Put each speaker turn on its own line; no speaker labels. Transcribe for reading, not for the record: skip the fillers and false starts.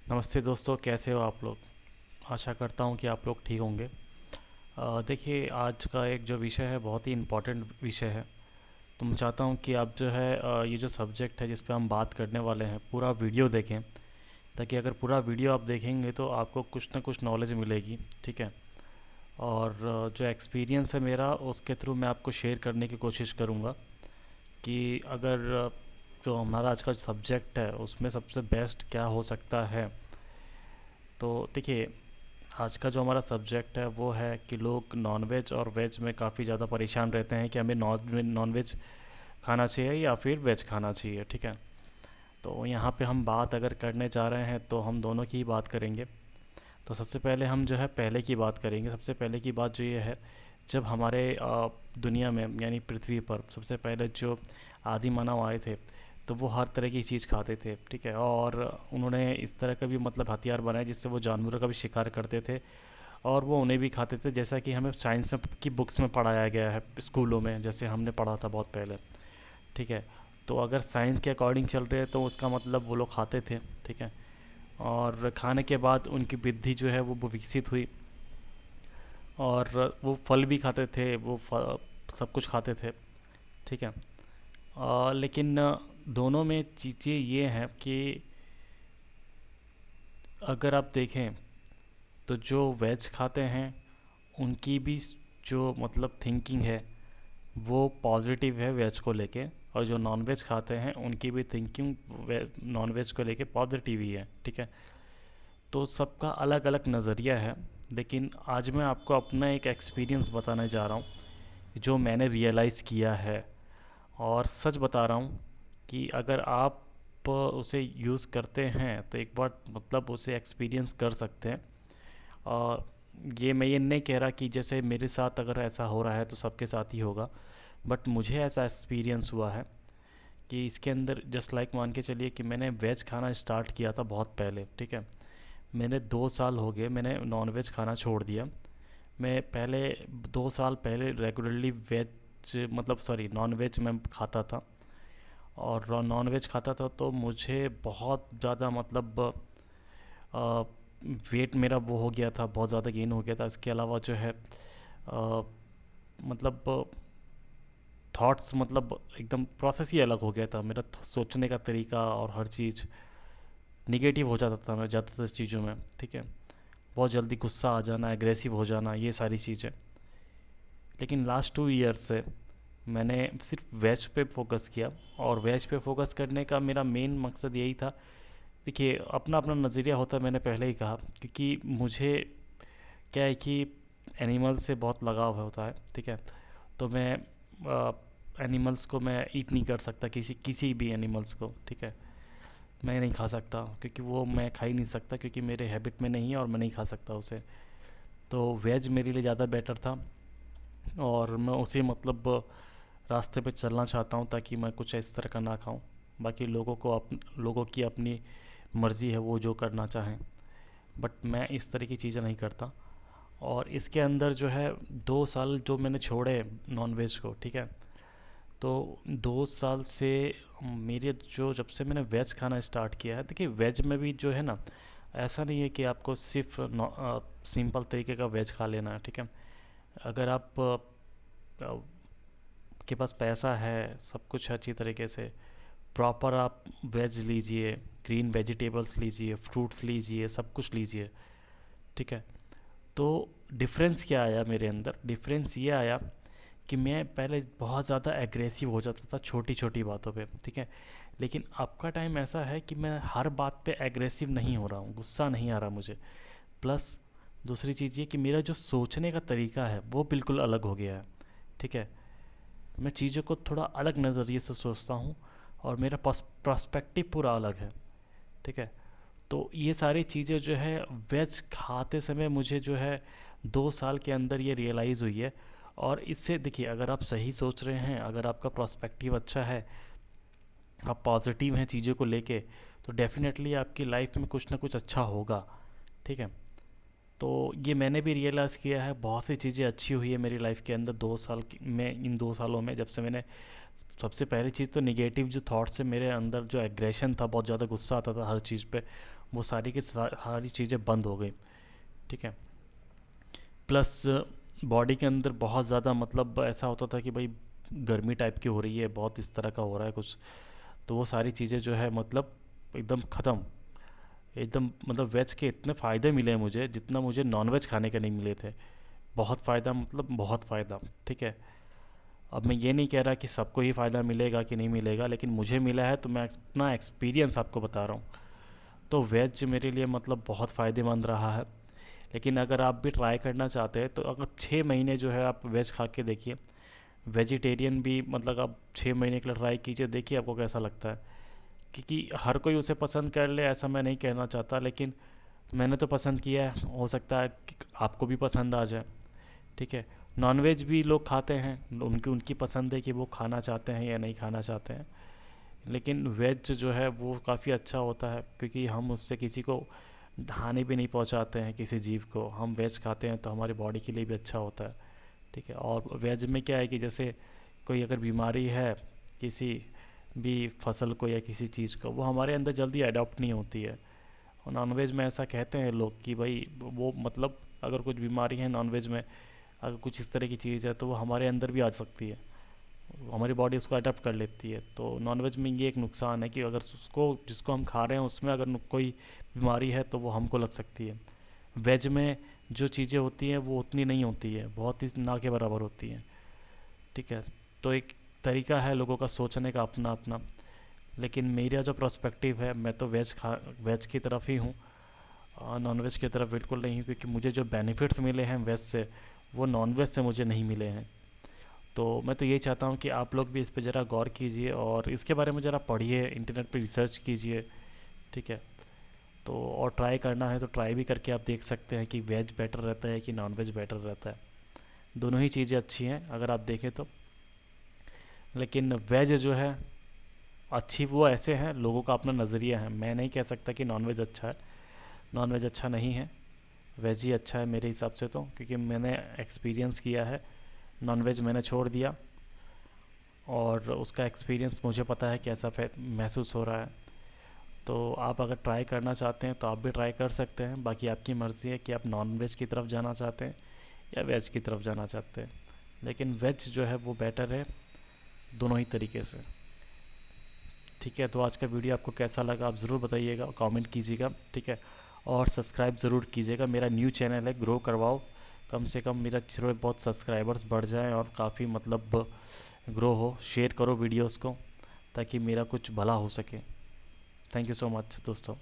नमस्ते दोस्तों, कैसे हो आप लोग। आशा करता हूँ कि आप लोग ठीक होंगे। देखिए, आज का एक जो विषय है बहुत ही इम्पोर्टेंट विषय है। तो मैं चाहता हूँ कि आप जो है ये जो सब्जेक्ट है जिस पे हम बात करने वाले हैं पूरा वीडियो देखें, ताकि अगर पूरा वीडियो आप देखेंगे तो आपको कुछ ना कुछ नॉलेज मिलेगी। ठीक है। और जो एक्सपीरियंस है मेरा उसके थ्रू मैं आपको शेयर करने की कोशिश करूँगा कि अगर जो हमारा आज का सब्जेक्ट है उसमें सबसे बेस्ट क्या हो सकता है। तो देखिए, आज का जो हमारा सब्जेक्ट है वो है कि लोग नॉनवेज और वेज में काफ़ी ज़्यादा परेशान रहते हैं कि हमें नॉनवेज खाना चाहिए या फिर वेज खाना चाहिए। ठीक है। तो यहाँ पे हम बात अगर करने जा रहे हैं तो हम दोनों की ही बात करेंगे। तो सबसे पहले हम जो है पहले की बात करेंगे। सबसे पहले की बात जो ये है, जब हमारे दुनिया में यानी पृथ्वी पर सबसे पहले जो आदि मानव आए थे तो वो हर तरह की चीज़ खाते थे। ठीक है। और उन्होंने इस तरह का भी मतलब हथियार बनाए जिससे वो जानवरों का भी शिकार करते थे और वो उन्हें भी खाते थे, जैसा कि हमें साइंस में की बुक्स में पढ़ाया गया है स्कूलों में, जैसे हमने पढ़ा था बहुत पहले। ठीक है। तो अगर साइंस के अकॉर्डिंग चल रहे हैं तो उसका मतलब वो लोग खाते थे। ठीक है। और खाने के बाद उनकी बुद्धि जो है वो विकसित हुई और वो फल भी खाते थे, सब कुछ खाते थे। ठीक है। लेकिन दोनों में चीज़ें ये हैं कि अगर आप देखें तो जो वेज खाते हैं उनकी भी जो मतलब थिंकिंग है वो पॉजिटिव है वेज को लेके, और जो नॉन वेज खाते हैं उनकी भी थिंकिंग नॉन वेज को लेके पॉजिटिव ही है। ठीक है। तो सबका अलग अलग नज़रिया है, लेकिन आज मैं आपको अपना एक एक्सपीरियंस बताने जा रहा हूँ जो मैंने रियलाइज़ किया है। और सच बता रहा हूँ कि अगर आप उसे यूज़ करते हैं तो एक बार मतलब उसे एक्सपीरियंस कर सकते हैं। और ये नहीं कह रहा कि जैसे मेरे साथ अगर ऐसा हो रहा है तो सबके साथ ही होगा, बट मुझे ऐसा एक्सपीरियंस हुआ है कि इसके अंदर जस्ट लाइक मान के चलिए कि मैंने वेज खाना स्टार्ट किया था बहुत पहले। ठीक है। मैंने 2 साल हो गए मैंने नॉन वेज खाना छोड़ दिया। मैं पहले 2 साल पहले रेगुलरली वेज मतलब सॉरी नॉन वेज मैं खाता था। और नॉन वेज खाता था तो मुझे बहुत ज़्यादा मतलब वेट मेरा वो हो गया था, बहुत ज़्यादा गेन हो गया था। इसके अलावा जो है मतलब थॉट्स मतलब एकदम प्रोसेस ही अलग हो गया था मेरा, सोचने का तरीका और हर चीज़ निगेटिव हो जाता था मैं ज़्यादातर चीज़ों में। ठीक है। बहुत जल्दी गुस्सा आ जाना, एग्रेसिव हो जाना, ये सारी चीज़ें। लेकिन लास्ट 2 ईयर्स से मैंने सिर्फ वेज पे फोकस किया। और वेज पे फोकस करने का मेरा मेन मकसद यही था। देखिए, अपना अपना नज़रिया होता है, मैंने पहले ही कहा, क्योंकि मुझे क्या है कि एनिमल से बहुत लगाव होता है। ठीक है। तो मैं एनिमल्स को मैं ईट नहीं कर सकता, किसी किसी भी एनिमल्स को। ठीक है। मैं नहीं खा सकता क्योंकि वो मैं खा ही नहीं सकता, क्योंकि मेरे हैबिट में नहीं है और मैं नहीं खा सकता उसे। तो वेज मेरे लिए ज़्यादा बेटर था और मैं उसी मतलब रास्ते पे चलना चाहता हूँ ताकि मैं कुछ इस तरह का ना खाऊं। बाकी लोगों की अपनी मर्ज़ी है, वो जो करना चाहें, बट मैं इस तरह की चीज़ें नहीं करता। और इसके अंदर जो है 2 साल जो मैंने छोड़े नॉन वेज को। ठीक है। तो 2 साल से मेरे जो जब से मैंने वेज खाना स्टार्ट किया है, देखिए वेज में भी जो है ना, ऐसा नहीं है कि आपको सिर्फ सिंपल तरीके का वेज खा लेना है। ठीक है। अगर आप के पास पैसा है, सब कुछ अच्छी तरीके से प्रॉपर आप वेज लीजिए, ग्रीन वेजिटेबल्स लीजिए, फ्रूट्स लीजिए, सब कुछ लीजिए। ठीक है। तो डिफरेंस क्या आया मेरे अंदर, डिफरेंस ये आया कि मैं पहले बहुत ज़्यादा एग्रेसिव हो जाता था छोटी छोटी बातों पे। ठीक है। लेकिन अब का टाइम ऐसा है कि मैं हर बात पे एग्रेसिव नहीं हो रहा हूँ, गुस्सा नहीं आ रहा मुझे। प्लस दूसरी चीज़ ये कि मेरा जो सोचने का तरीका है वो बिल्कुल अलग हो गया है। ठीक है। मैं चीज़ों को थोड़ा अलग नज़रिए से सोचता हूँ और मेरा पर्सपेक्टिव पूरा अलग है। ठीक है। तो ये सारी चीज़ें जो है वेज खाते समय मुझे जो है 2 साल के अंदर ये रियलाइज़ हुई है। और इससे देखिए, अगर आप सही सोच रहे हैं, अगर आपका पर्सपेक्टिव अच्छा है, आप पॉजिटिव हैं चीज़ों को लेके, तो डेफिनेटली आपकी लाइफ में कुछ ना कुछ अच्छा होगा। ठीक है। तो ये मैंने भी रियलाइज़ किया है, बहुत सी चीज़ें अच्छी हुई है मेरी लाइफ के अंदर 2 साल में। इन 2 सालों में जब से मैंने, सबसे पहली चीज़ तो निगेटिव जो थॉट्स है मेरे अंदर, जो एग्रेशन था, बहुत ज़्यादा गुस्सा आता था हर चीज़ पे, वो सारी की सारी चीज़ें बंद हो गई। ठीक है। प्लस बॉडी के अंदर बहुत ज़्यादा मतलब ऐसा होता था कि भाई गर्मी टाइप की हो रही है, बहुत इस तरह का हो रहा है कुछ, तो वो सारी चीज़ें जो है मतलब एकदम ख़त्म। एकदम मतलब वेज के इतने फ़ायदे मिले हैं मुझे जितना मुझे नॉन वेज खाने के नहीं मिले थे। बहुत फ़ायदा, मतलब बहुत फ़ायदा। ठीक है। अब मैं ये नहीं कह रहा कि सबको ही फ़ायदा मिलेगा कि नहीं मिलेगा, लेकिन मुझे मिला है तो मैं अपना एक्सपीरियंस आपको बता रहा हूँ। तो वेज मेरे लिए मतलब बहुत फ़ायदेमंद रहा है। लेकिन अगर आप भी ट्राई करना चाहते हैं तो अगर 6 महीने जो है आप वेज खा के देखिए, वेजिटेरियन भी मतलब आप 6 महीने के लिए ट्राई कीजिए, देखिए आपको कैसा लगता है। क्योंकि हर कोई उसे पसंद कर ले ऐसा मैं नहीं कहना चाहता, लेकिन मैंने तो पसंद किया है, हो सकता है कि आपको भी पसंद आ जाए। ठीक है। नॉनवेज भी लोग खाते हैं, उनकी उनकी पसंद है कि वो खाना चाहते हैं या नहीं खाना चाहते हैं। लेकिन वेज जो है वो काफ़ी अच्छा होता है, क्योंकि हम उससे किसी को हानि भी नहीं पहुंचाते हैं, किसी जीव को। हम वेज खाते हैं तो हमारी बॉडी के लिए भी अच्छा होता है। ठीक है। और वेज में क्या है कि जैसे कोई अगर बीमारी है किसी भी फसल को या किसी चीज़ को, वो हमारे अंदर जल्दी अडॉप्ट नहीं होती है। और नॉनवेज में ऐसा कहते हैं लोग कि भाई वो मतलब अगर कुछ बीमारी है नॉनवेज में, अगर कुछ इस तरह की चीज़ है तो वो हमारे अंदर भी आ सकती है, हमारी बॉडी उसको अडेप्ट कर लेती है। तो नॉनवेज में ये एक नुकसान है कि अगर उसको जिसको हम खा रहे हैं उसमें अगर कोई बीमारी है तो वो हमको लग सकती है। वेज में जो चीज़ें होती हैं वो उतनी नहीं होती है, बहुत ही ना के बराबर होती हैं। ठीक है। तो एक तरीका है लोगों का सोचने का अपना अपना। लेकिन मेरा जो पर्सपेक्टिव है, मैं तो वेज की तरफ ही हूँ, नॉन वेज की तरफ बिल्कुल नहीं हूँ, क्योंकि मुझे जो बेनिफिट्स मिले हैं वेज से वो नॉन वेज से मुझे नहीं मिले हैं। तो मैं तो यही चाहता हूँ कि आप लोग भी इस पे ज़रा गौर कीजिए और इसके बारे में ज़रा पढ़िए, इंटरनेट पे रिसर्च कीजिए। ठीक है। तो और ट्राई करना है तो ट्राई भी करके आप देख सकते हैं कि वेज बेटर रहता है कि नॉन वेज बेटर रहता है। दोनों ही चीज़ें अच्छी हैं अगर आप देखें तो। लेकिन वेज जो है अच्छी वो ऐसे हैं, लोगों का अपना नज़रिया है। मैं नहीं कह सकता कि नॉन वेज अच्छा है, नॉन वेज अच्छा नहीं है, वेज ही अच्छा है मेरे हिसाब से तो, क्योंकि मैंने एक्सपीरियंस किया है। नॉन वेज मैंने छोड़ दिया और उसका एक्सपीरियंस मुझे पता है कैसा महसूस हो रहा है। तो आप अगर ट्राई करना चाहते हैं तो आप भी ट्राई कर सकते हैं, बाकी आपकी मर्ज़ी है कि आप नॉन वेज की तरफ जाना चाहते हैं या वेज की तरफ जाना चाहते हैं। लेकिन वेज जो है वो बेटर है दोनों ही तरीके से। ठीक है। तो आज का वीडियो आपको कैसा लगा आप ज़रूर बताइएगा, कमेंट कीजिएगा। ठीक है। और सब्सक्राइब ज़रूर कीजिएगा, मेरा न्यू चैनल है, ग्रो करवाओ। कम से कम मेरा थोड़े बहुत सब्सक्राइबर्स बढ़ जाएं और काफ़ी मतलब ग्रो हो। शेयर करो वीडियोस को ताकि मेरा कुछ भला हो सके। थैंक यू सो मच दोस्तों।